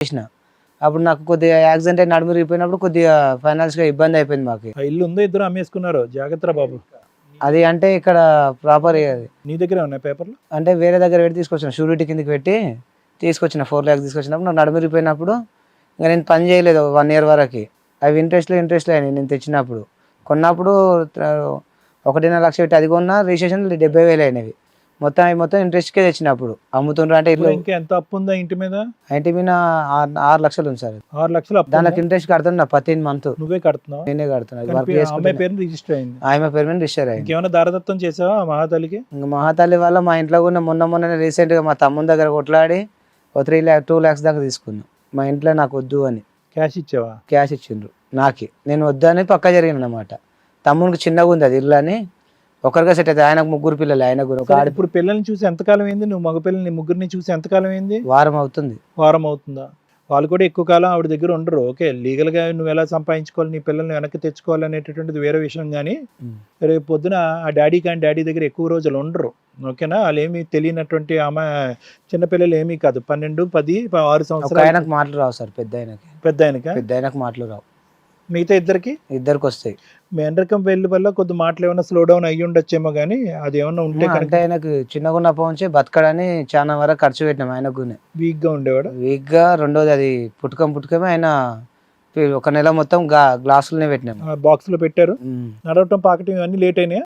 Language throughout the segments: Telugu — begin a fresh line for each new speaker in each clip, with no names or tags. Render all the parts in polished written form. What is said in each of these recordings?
చేసిన. అప్పుడు నాకు కొద్దిగా యాక్సిడెంట్ అయి నడుము విరిగిపోయినప్పుడు కొద్దిగా ఫైనాన్స్‌గా ఇబ్బంది అయిపోయింది మాకు.
ఆ ఇల్లు ఉందో ఇద్దరు అమ్మేసుకున్నారు, జాగ్రత్త బాబు.
అది అంటే ఇక్కడ ప్రాపర్ అది
నీ దగ్గరే ఉన్నాయి పేపర్లు?
అంటే వేరే దగ్గర పెట్టి తీసుకొచ్చిన, షూరిటీ కిందకి పెట్టి తీసుకొచ్చిన. 4 lakhs తీసుకొచ్చినప్పుడు నాకు నడుము విరిగిపోయినప్పుడు ఇంక నేను పని చేయలేదు 1 year వరకు. అవి ఇంట్రెస్ట్‌లో అయినాయి నేను తెచ్చినప్పుడు. కొన్నప్పుడు 1.5 లక్ష పెట్టి అది కొన్నా, రిజిస్ట్రేషన్ 70,000 అయినవి. మొత్తం ఇంట్రెస్ట్‌కే తెచ్చినప్పుడు. అమ్ముతుండ్రు అంటే ఇల్లు
ఇంకా ఎంత అప్పు ఉందా ఇంటి మీద?
ఇంటి మీద 6 లక్షలు ఉంది సార్.
6 లక్షలు అప్పు.
దానికి ఇంట్రెస్ట్ కడుతున్నా ప్రతి మంత్.
నువ్వే కడుతున్నావు?
నేనే కడుతున్నా. వర్క్
అమ్మాయి పేరు రిజిస్టర్ అయింది?
ఆమె పేరు మీద రిజిస్టర్ అయింది.
ఇంకేమైనా దారదత్తం చేసావా మహాతల్లికి?
ఇంకా మహాతల్లి వల్ల మా ఇంట్లో కూడా మొన్ననే రీసెంట్గా మా తమ్ముని దగ్గర కొట్లాడి 2 lakhs దాకా తీసుకున్నా. మా ఇంట్లో నాకు వద్దు అని
క్యాష్ ఇచ్చావా?
క్యాష్ ఇచ్చిండ్రు నాకి. నేను వద్దని పక్క జరిగిన అనమాట. తమ్మునికి చిన్నగా ఉంది అది ఇల్లు అని ఒకరిగా సెట్ అయితే. ఆయనకు 3 పిల్లలు, ఆయన కూడా ఒక
ఇప్పుడు పిల్లల్ని చూసి ఎంతకాలం అయింది? నువ్వు మగ పిల్లల్ని ముగ్గురిని చూసి ఎంతకాలం అయింది?
వారం అవుతుంది.
వారం అవుతుందా? వాళ్ళు కూడా ఎక్కువ కాలం ఆవిడ దగ్గర ఉండరు. ఓకే, లీగల్గా నువ్వు ఎలా సంపాదించుకోవాలి, నీ పిల్లల్ని వెనక్కి తెచ్చుకోవాలి అనేటటువంటిది వేరే విషయం. కానీ రేపు పొద్దున ఆ డాడీ దగ్గర ఎక్కువ రోజులు ఉండరు. ఓకేనా? వాళ్ళు ఏమీ తెలియనటువంటి ఆమె చిన్నపిల్లలు ఏమీ కాదు. 12, 10, 6 సంవత్సరాలు.
ఆయనకు మాటలు రావు సార్. పెద్ద ఆయనకు మాటలు రావు.
మిగతా ఇద్దరికి
వస్తాయి.
మీ ఎండ్రకం వెళ్ళి వల్ల కొద్ది మాటలు ఏమైనా స్లో డౌన్ అయ్యి ఉండొచ్చేమో, కానీ అది ఏమన్నా ఉంటే
అంటే ఆయనకు చిన్నగా ఉన్నప్పటి నుంచి బతకడని చాలా వరకు ఖర్చు పెట్టినాం. ఆయనకు
వీక్ గా ఉండేవాడు.
రెండోది అది పుట్టుకమే ఆయన 1 నెల మొత్తం గ్లాసులనే పెట్టినాం.
బాక్స్ లో పెట్టారు. నడవటం పాకటం ఇవన్నీ లేట్ అయినాయి.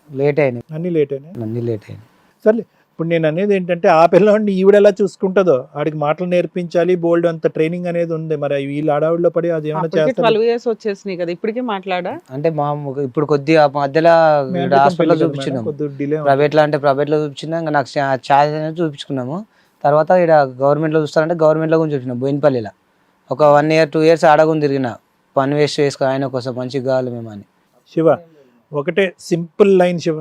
అన్ని లేట్ అయినాయి. సరే, ఇప్పుడు నేను అనేది ఏంటంటే ఆ పిల్లవాడిని ఈవిడ ఎలా చూసుకుంటుందో, ఆడికి మాటలు నేర్పించాలి, బోల్డ్ అంత ట్రైనింగ్ అనేది ఉంది. మరి వీళ్ళు ఆడవాళ్ళలో పడి అది ఏమైనా చేస్తారు?
12 years వచ్చేసినాయి కదా, ఇప్పటికే మాట్లాడా
అంటే మా ఇప్పుడు కొద్దిగా మధ్యలో హాస్పిటల్లో చూపించినాం. ప్రైవేట్ లో చూపించినా. ఇంకా నాకు ఛార్జ్ అనేది చూపించుకున్నాము. తర్వాత ఇక్కడ గవర్నమెంట్ లో చూస్తారంటే గవర్నమెంట్ లో కూడా చూపించినాం. బోయినపల్లిలో ఒక 1 year 2 years ఆడగుని తిరిగిన, పని వేస్ట్ చేసుకో ఆయన కోసం మంచిగా కావాలి మేము అని.
శివ, ఒకటే సింపుల్ లైన్ శివ,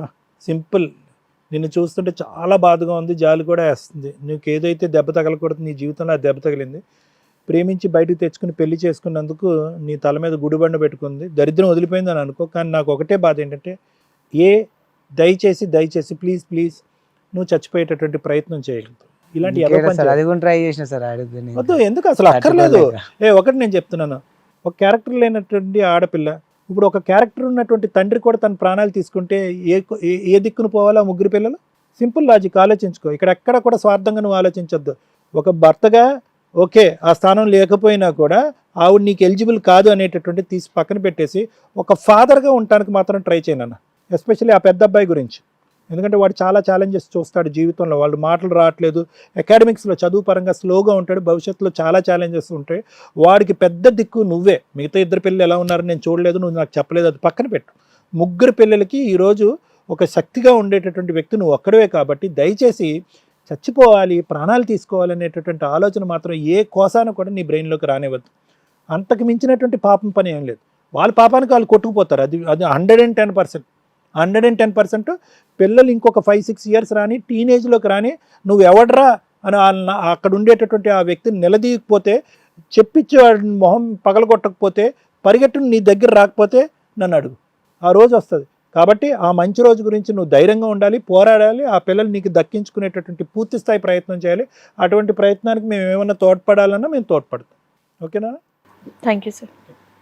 సింపుల్. నిన్ను చూస్తుంటే చాలా బాధగా ఉంది, జాలి కూడా వేస్తుంది. నీకు ఏదైతే దెబ్బ తగలకూడదు నీ జీవితంలో ఆ దెబ్బ తగిలింది. ప్రేమించి బయటకు తెచ్చుకుని పెళ్లి చేసుకున్నందుకు నీ తల మీద గుడిబండ పెట్టుకుంది. దరిద్రం వదిలిపోయిందని అనుకో. కానీ నాకు ఒకటే బాధ ఏంటంటే, దయచేసి ప్లీజ్ నువ్వు చచ్చిపోయేటటువంటి ప్రయత్నం చేయగలుగుతావు. ఇలాంటి
ట్రై చేసిన సార్.
వద్దు, ఎందుకు అసలు అక్కర్లేదు. ఒకటి నేను చెప్తున్నాను, ఒక క్యారెక్టర్ లేనటువంటి ఆడపిల్ల, ఇప్పుడు ఒక క్యారెక్టర్ ఉన్నటువంటి తండ్రి కూడా తన ప్రాణాలు తీసుకుంటే ఏ దిక్కును పోవాలో ఆ 3 పిల్లలు? సింపుల్ లాజిక్ ఆలోచించుకో. ఇక్కడ ఎక్కడ కూడా స్వార్థంగా నువ్వు ఆలోచించొద్దు. ఒక భర్తగా ఓకే, ఆ స్థానం లేకపోయినా కూడా ఆవిడ నీకు ఎలిజిబుల్ కాదు అనేటటువంటి తీసి పక్కన పెట్టేసి ఒక ఫాదర్గా ఉండటానికి మాత్రం ట్రై చేయనన్న. ఎస్పెషల్లీ ఆ పెద్ద అబ్బాయి గురించి. ఎందుకంటే వాడు చాలా ఛాలెంజెస్ చూస్తాడు జీవితంలో. వాళ్ళు మాటలు రావట్లేదు, అకాడమిక్స్లో చదువు పరంగా స్లోగా ఉంటాడు, భవిష్యత్తులో చాలా ఛాలెంజెస్ ఉంటాయి. వాడికి పెద్ద దిక్కు నువ్వే. మిగతా 2 పిల్లలు ఎలా ఉన్నారని నేను చూడలేదు, నువ్వు నాకు చెప్పలేదు, అది పక్కన పెట్టు. 3 పిల్లలకి ఈరోజు ఒక శక్తిగా ఉండేటటువంటి వ్యక్తి నువ్వు ఒక్కడవే. కాబట్టి దయచేసి చచ్చిపోవాలి, ప్రాణాలు తీసుకోవాలి అనేటటువంటి ఆలోచన మాత్రం ఏ కోసాన కూడా నీ బ్రెయిన్లోకి రానివ్వద్దు. అంతకు మించినటువంటి పాపం పని ఏం లేదు. వాళ్ళ పాపానికి వాళ్ళు కొట్టుకుపోతారు. అది 110%. పిల్లలు ఇంకొక 5-6 years రాని, టీనేజ్లోకి రాని, నువ్వు ఎవడరా అని అక్కడ ఉండేటటువంటి ఆ వ్యక్తిని నిలదీయకపోతే, చెప్పించి వాడి మొహం పగలగొట్టకపోతే, పరిగెట్టుని నీ దగ్గర రాకపోతే నన్ను అడుగు, ఆ రోజు వస్తుంది. కాబట్టి ఆ మంచి రోజు గురించి నువ్వు ధైర్యంగా ఉండాలి, పోరాడాలి. ఆ పిల్లలు నీకు దక్కించుకునేటటువంటి పూర్తి స్థాయి ప్రయత్నం చేయాలి. అటువంటి ప్రయత్నానికి మేము ఏమైనా తోడ్పడాలన్నా మేము తోడ్పడతాం. ఓకేనా?
Thank you sir.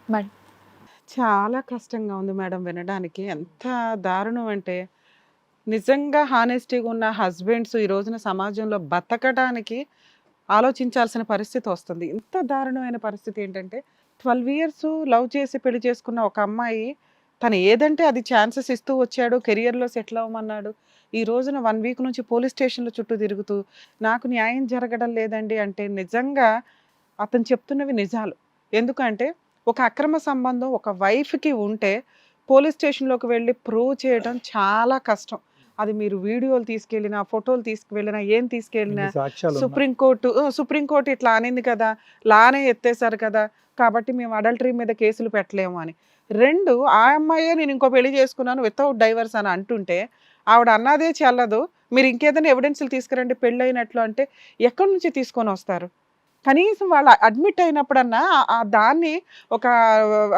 మేడం,
చాలా కష్టంగా ఉంది మేడం వినడానికి. ఎంత దారుణం అంటే, నిజంగా హానెస్టీగా ఉన్న హస్బెండ్స్ ఈ రోజున సమాజంలో బతకడానికి ఆలోచించాల్సిన పరిస్థితి వస్తుంది. ఇంత దారుణమైన పరిస్థితి ఏంటంటే, 12 years లవ్ చేసి పెళ్లి చేసుకున్న ఒక అమ్మాయి, తను ఏదంటే అది ఛాన్సెస్ ఇస్తూ వచ్చాడు, కెరియర్లో సెటిల్ అవ్వమన్నాడు. ఈ రోజున 1 week నుంచి పోలీస్ స్టేషన్ల చుట్టూ తిరుగుతూ నాకు న్యాయం జరగడం లేదండి అంటే, నిజంగా అతను చెప్తున్నవి నిజాలు. ఎందుకంటే ఒక అక్రమ సంబంధం ఒక వైఫ్కి ఉంటే పోలీస్ స్టేషన్లోకి వెళ్ళి ప్రూవ్ చేయడం చాలా కష్టం. అది మీరు వీడియోలు తీసుకెళ్ళినా, ఫోటోలు తీసుకువెళ్ళినా, ఏం తీసుకెళ్ళినా సుప్రీంకోర్టు ఇట్లా అనింది కదా, లానే ఎత్తేసారు కదా, కాబట్టి మేము అడల్టరీ మీద కేసులు పెట్టలేము అని. 2, ఆ అమ్మాయే నేను ఇంకో పెళ్లి చేసుకున్నాను వితౌట్ డైవర్స్ అని అంటుంటే, ఆవిడ అన్నదే చెల్లదు, మీరు ఇంకేదైనా ఎవిడెన్స్లు తీసుకురండి పెళ్ళైనట్లు అంటే ఎక్కడి నుంచి తీసుకొని వస్తారు? కనీసం వాళ్ళు అడ్మిట్ అయినప్పుడన్నా దాన్ని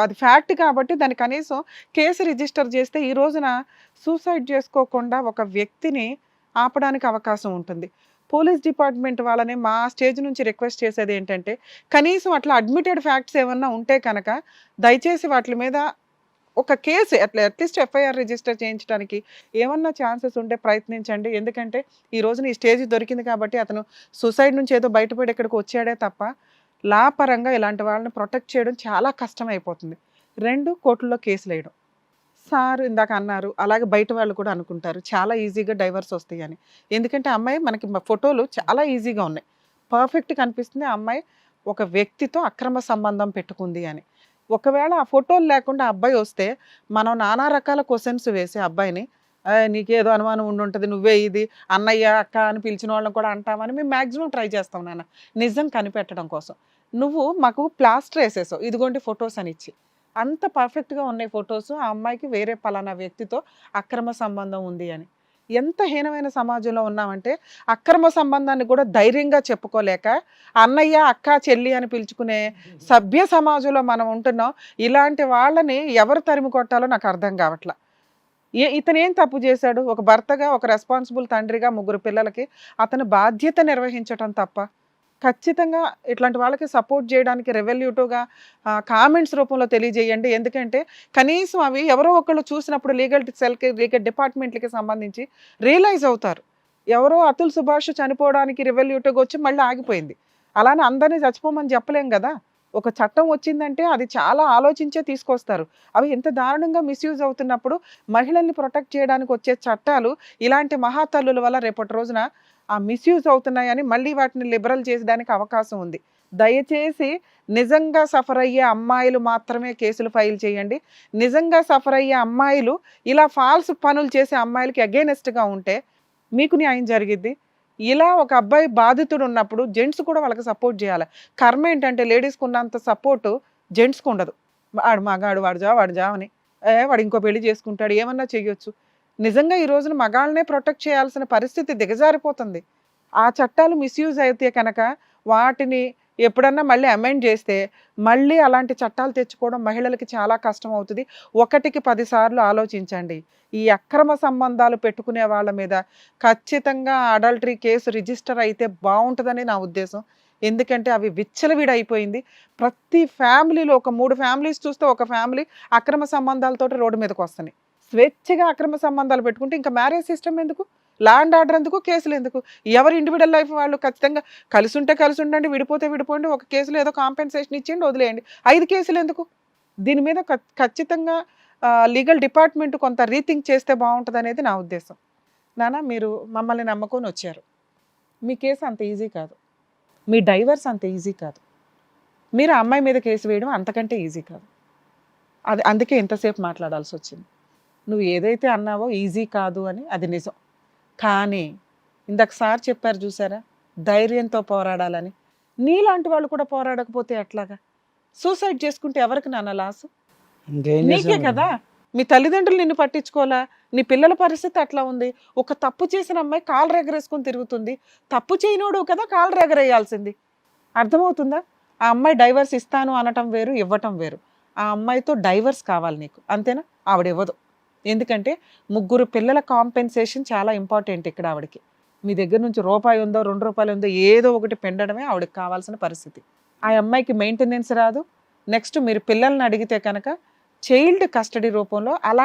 అది ఫ్యాక్ట్ కాబట్టి దాన్ని కనీసం కేసు రిజిస్టర్ చేస్తే ఈ రోజున సూసైడ్ చేసుకోకుండా ఒక వ్యక్తిని ఆపడానికి అవకాశం ఉంటుంది. పోలీస్ డిపార్ట్మెంట్ వాళ్ళని మా స్టేజ్ నుంచి రిక్వెస్ట్ చేసేది ఏంటంటే, కనీసం అట్లా అడ్మిటెడ్ ఫ్యాక్ట్స్ ఏమన్నా ఉంటే కనుక దయచేసి వాటి మీద ఒక కేసు అట్లీస్ట్ ఎఫ్ఐఆర్ రిజిస్టర్ చేయించడానికి ఏమన్నా ఛాన్సెస్ ఉంటే ప్రయత్నించండి. ఎందుకంటే ఈ రోజున ఈ స్టేజ్ దొరికింది కాబట్టి అతను సూసైడ్ నుంచి ఏదో బయటపడి ఇక్కడికి వచ్చాడే తప్ప లా పరంగా ఇలాంటి వాళ్ళని ప్రొటెక్ట్ చేయడం చాలా కష్టం అయిపోతుంది. 2 కోర్టుల్లో కేసులు వేయడం. సార్ ఇందాక అన్నారు, అలాగే బయట వాళ్ళు కూడా అనుకుంటారు చాలా ఈజీగా డైవర్స్ వస్తాయి అని. ఎందుకంటే అమ్మాయి మనకి ఫోటోలు చాలా ఈజీగా ఉన్నాయి, పర్ఫెక్ట్ కనిపిస్తుంది. ఆ అమ్మాయి ఒక వ్యక్తితో అక్రమ సంబంధం పెట్టుకుంది అని. ఒకవేళ ఆ ఫోటోలు లేకుండా ఆ అబ్బాయి వస్తే మనం నానా రకాల క్వశ్చన్స్ వేసి అబ్బాయిని నీకేదో అనుమానం ఉండుంటుంది, నువ్వే ఇది అన్నయ్య అక్క అని పిలిచిన వాళ్ళని కూడా అంటామని మేము మ్యాక్సిమం ట్రై చేస్తాం నాన్న, నిజం కనిపెట్టడం కోసం. నువ్వు మాకు ప్లాస్టర్ వేసేసావు, ఇదిగోండి ఫొటోస్ అని ఇచ్చి. అంత పర్ఫెక్ట్గా ఉన్నాయి ఫొటోస్, ఆ అమ్మాయికి వేరే పలానా వ్యక్తితో అక్రమ సంబంధం ఉంది అని. ఎంత హీనమైన సమాజంలో ఉన్నామంటే అక్రమ సంబంధాన్ని కూడా ధైర్యంగా చెప్పుకోలేక అన్నయ్య అక్క చెల్లి అని పిలుచుకునే సభ్య సమాజంలో మనం ఉంటున్నాం. ఇలాంటి వాళ్ళని ఎవరు తరిమి కొట్టాలో నాకు అర్థం కావట్లా. ఇతను ఏం తప్పు చేశాడు? ఒక భర్తగా, ఒక రెస్పాన్సిబుల్ తండ్రిగా 3 పిల్లలకి అతను బాధ్యత నిర్వహించటం తప్ప. ఖచ్చితంగా ఇట్లాంటి వాళ్ళకి సపోర్ట్ చేయడానికి రెవెల్యూటివ్గా కామెంట్స్ రూపంలో తెలియజేయండి. ఎందుకంటే కనీసం అవి ఎవరో ఒకళ్ళు చూసినప్పుడు లీగల్ సెల్కి, లీగల్ డిపార్ట్మెంట్లకి సంబంధించి రియలైజ్ అవుతారు. ఎవరో అతుల్ సుభాష్ చనిపోవడానికి రెవెల్యూటివ్గా వచ్చి మళ్ళీ ఆగిపోయింది. అలానే అందరినీ చచ్చిపోమని చెప్పలేం కదా. ఒక చట్టం వచ్చిందంటే అది చాలా ఆలోచించే తీసుకొస్తారు. అవి ఎంత దారుణంగా మిస్యూజ్ అవుతున్నప్పుడు మహిళల్ని ప్రొటెక్ట్ చేయడానికి వచ్చే చట్టాలు ఇలాంటి మహాతల్లుల వల్ల రేపటి రోజున ఆ మిస్యూజ్ అవుతున్నాయని మళ్ళీ వాటిని లిబరల్ చేసేదానికి అవకాశం ఉంది. దయచేసి నిజంగా సఫర్ అయ్యే అమ్మాయిలు మాత్రమే కేసులు ఫైల్ చేయండి. నిజంగా సఫర్ అయ్యే అమ్మాయిలు ఇలా ఫాల్స్ పనులు చేసే అమ్మాయిలకి అగైనెస్ట్గా ఉంటే మీకు న్యాయం జరిగిద్ది. ఇలా ఒక అబ్బాయి బాధితుడు ఉన్నప్పుడు జెంట్స్ కూడా వాళ్ళకి సపోర్ట్ చేయాలి. కర్మ ఏంటంటే లేడీస్కి ఉన్నంత సపోర్టు జెంట్స్కి ఉండదు. వాడు మగాడు, వాడు జావని వాడు ఇంకో పెళ్లి చేసుకుంటాడు, ఏమన్నా చెయ్యొచ్చు. నిజంగా ఈ రోజున మగాళ్ళనే ప్రొటెక్ట్ చేయాల్సిన పరిస్థితి దిగజారిపోతుంది. ఆ చట్టాలు మిస్యూజ్ అయితే కనుక వాటిని ఎప్పుడన్నా మళ్ళీ అమెండ్ చేస్తే మళ్ళీ అలాంటి చట్టాలు తెచ్చుకోవడం మహిళలకి చాలా కష్టం అవుతుంది. 1కి 10 సార్లు ఆలోచించండి. ఈ అక్రమ సంబంధాలు పెట్టుకునే వాళ్ళ మీద ఖచ్చితంగా అడల్టరీ కేసు రిజిస్టర్ అయితే బాగుంటుందని నా ఉద్దేశం. ఎందుకంటే అవి విచ్చలవిడైపోయింది. ప్రతి ఫ్యామిలీలో ఒక 3 ఫ్యామిలీస్ చూస్తే ఒక ఫ్యామిలీ అక్రమ సంబంధాలతో రోడ్డు మీదకి వస్తున్నాయి. స్వేచ్ఛగా అక్రమ సంబంధాలు పెట్టుకుంటే ఇంకా మ్యారేజ్ సిస్టమ్ ఎందుకు, ల్యాండ్ ఆర్డర్ ఎందుకు, కేసులు ఎందుకు? ఎవరి ఇండివిజువల్ లైఫ్ వాళ్ళు ఖచ్చితంగా కలిసి ఉంటే కలిసి ఉండండి, విడిపోతే విడిపోండి, ఒక కేసులో ఏదో కాంపెన్సేషన్ ఇచ్చేయండి, వదిలేయండి. 5 కేసులు ఎందుకు? దీని మీద ఖచ్చితంగా లీగల్ డిపార్ట్మెంట్ కొంత రీథింక్ చేస్తే బాగుంటుంది అనేది నా ఉద్దేశం. నాన్న, మీరు మమ్మల్ని నమ్ముకొని వచ్చారు. మీ కేసు అంత ఈజీ కాదు, మీ డైవర్స్ అంత ఈజీ కాదు, మీరు అమ్మాయి మీద కేసు వేయడం అంతకంటే ఈజీ కాదు. అది అందుకే ఎంతసేపు మాట్లాడాల్సి వచ్చింది. నువ్వు ఏదైతే అన్నావో ఈజీ కాదు అని అది నిజం. కానీ ఇందాక సార్ చెప్పారు చూసారా, ధైర్యంతో పోరాడాలని. నీలాంటి వాళ్ళు కూడా పోరాడకపోతే ఎట్లాగా? సూసైడ్ చేసుకుంటే ఎవరికి నాన్న లాసు? నీకే కదా. మీ తల్లిదండ్రులు నిన్ను పట్టించుకోవాలా? నీ పిల్లల పరిస్థితి అట్లా ఉంది. ఒక తప్పు చేసిన అమ్మాయి కాలు రెగరేసుకొని తిరుగుతుంది. తప్పు చేయనోడు కదా కాలు రెగరేయాల్సింది. అర్థమవుతుందా? ఆ అమ్మాయి డైవర్స్ ఇస్తాను అనటం వేరు, ఇవ్వటం వేరు. ఆ అమ్మాయితో డైవర్స్ కావాలి నీకు, అంతేనా? ఆవిడ ఇవ్వదు. ఎందుకంటే 3 పిల్లల కాంపెన్సేషన్ చాలా ఇంపార్టెంట్ ఇక్కడ ఆవిడకి. మీ దగ్గర నుంచి రూపాయి ఉందో 2 రూపాయలు ఉందో ఏదో ఒకటి పెండడమే ఆవిడకి కావాల్సిన పరిస్థితి. ఆ అమ్మాయికి మెయింటెనెన్స్ రాదు. నెక్స్ట్ మీరు పిల్లల్ని అడిగితే కనుక చైల్డ్ కస్టడీ రూపంలో అలా